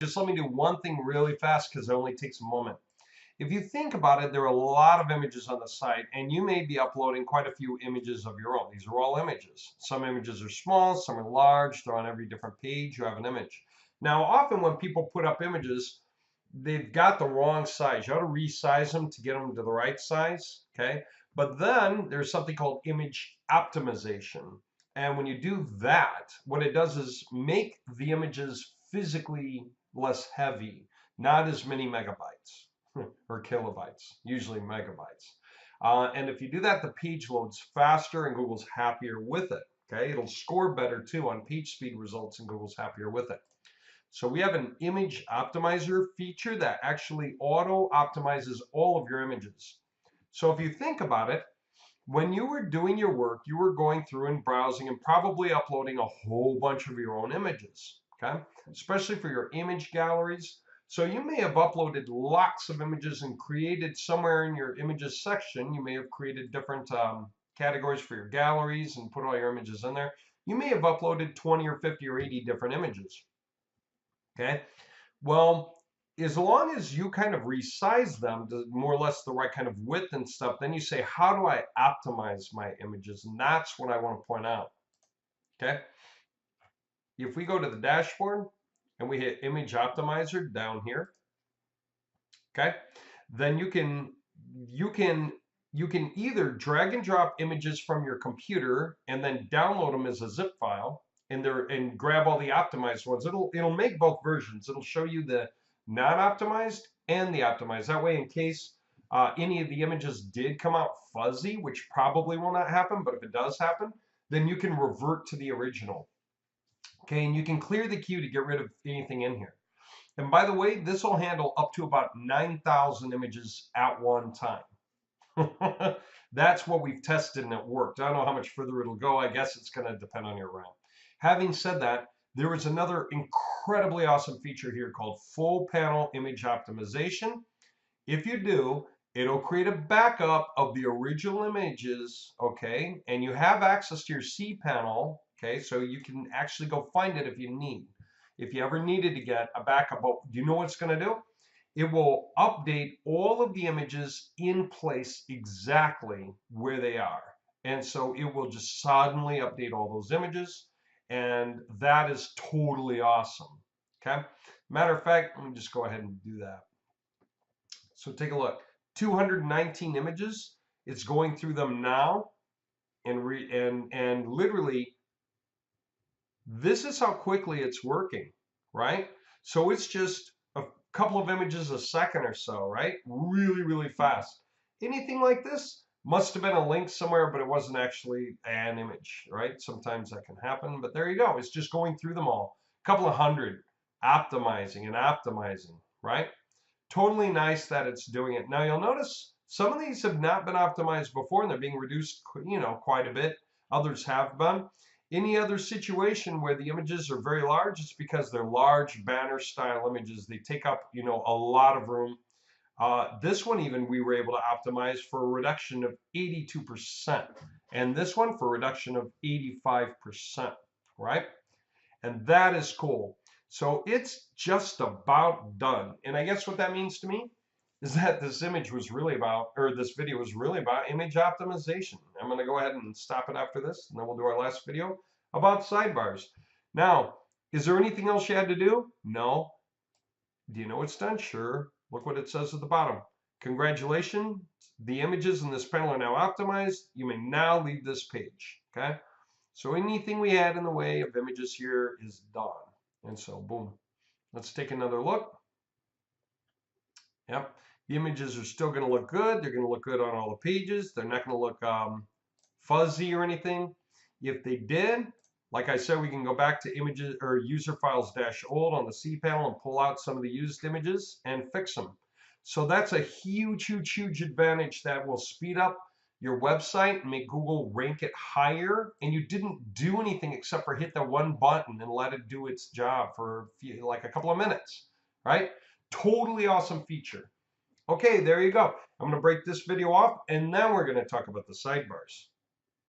Just let me do one thing really fast because it only takes a moment. If you think about it, there are a lot of images on the site, and you may be uploading quite a few images of your own. These are all images. Some images are small, some are large. They're on every different page. You have an image. Now, often when people put up images, they've got the wrong size. You ought to resize them to get them to the right size, okay? But then there's something called image optimization. And when you do that, what it does is make the images physically less heavy, not as many megabytes or kilobytes, usually megabytes. And if you do that, the page loads faster and Google's happier with it. Okay, it'll score better too on page speed results and Google's happier with it. So we have an image optimizer feature that actually auto optimizes all of your images. So if you think about it, when you were doing your work, you were going through and browsing and probably uploading a whole bunch of your own images, okay? Especially for your image galleries. So you may have uploaded lots of images and created somewhere in your images section, you may have created different categories for your galleries and put all your images in there. You may have uploaded 20 or 50 or 80 different images, okay? Well, as long as you kind of resize them to more or less the right kind of width and stuff, then you say, how do I optimize my images? And that's what I want to point out, okay? If we go to the dashboard and we hit image optimizer down here, okay, then you can either drag and drop images from your computer and then download them as a zip file and grab all the optimized ones. It'll make both versions. It'll show you the non-optimized and the optimized. That way, in case any of the images did come out fuzzy, which probably will not happen, but if it does happen, then you can revert to the original. Okay, and you can clear the queue to get rid of anything in here. And by the way, this will handle up to about 9,000 images at one time. That's what we've tested and it worked. I don't know how much further it'll go. I guess it's going to depend on your RAM. Having said that, there is another incredibly awesome feature here called full panel image optimization. If you do, it'll create a backup of the original images, okay? And you have access to your cPanel, okay? So you can actually go find it if you need. If you ever needed to get a backup, do you know what it's going to do? It will update all of the images in place exactly where they are. And so it will just suddenly update all those images. And that is totally awesome. Okay. Matter of fact, let me just go ahead and do that. So take a look. 219 images. It's going through them now. And literally, this is how quickly it's working, right? So it's just couple of images a second or so, right? Really, really fast. Anything like this must have been a link somewhere, but it wasn't actually an image, right? Sometimes that can happen, but there you go. It's just going through them all. A couple of hundred, optimizing and optimizing, right? Totally nice that it's doing it. Now you'll notice some of these have not been optimized before and they're being reduced, quite a bit. Others have been. Any other situation where the images are very large, it's because they're large banner style images. They take up, a lot of room. This one even we were able to optimize for a reduction of 82%. And this one for a reduction of 85%, right? And that is cool. So it's just about done. And I guess what that means to me is that this image was really about, or this video was really about image optimization. I'm going to go ahead and stop it after this, and then we'll do our last video about sidebars. Now, is there anything else you had to do? No. Do you know it's done? Sure. Look what it says at the bottom. Congratulations. The images in this panel are now optimized. You may now leave this page. Okay. So anything we had in the way of images here is done. And so, boom. Let's take another look. Yep. The images are still going to look good. They're going to look good on all the pages. They're not going to look fuzzy or anything. If they did, like I said, we can go back to images or user files -old on the cPanel and pull out some of the used images and fix them. So that's a huge, huge, huge advantage that will speed up your website and make Google rank it higher. And you didn't do anything except for hit the one button and let it do its job for like a couple of minutes, right? Totally awesome feature. Okay, there you go. I'm going to break this video off, and now we're going to talk about the sidebars.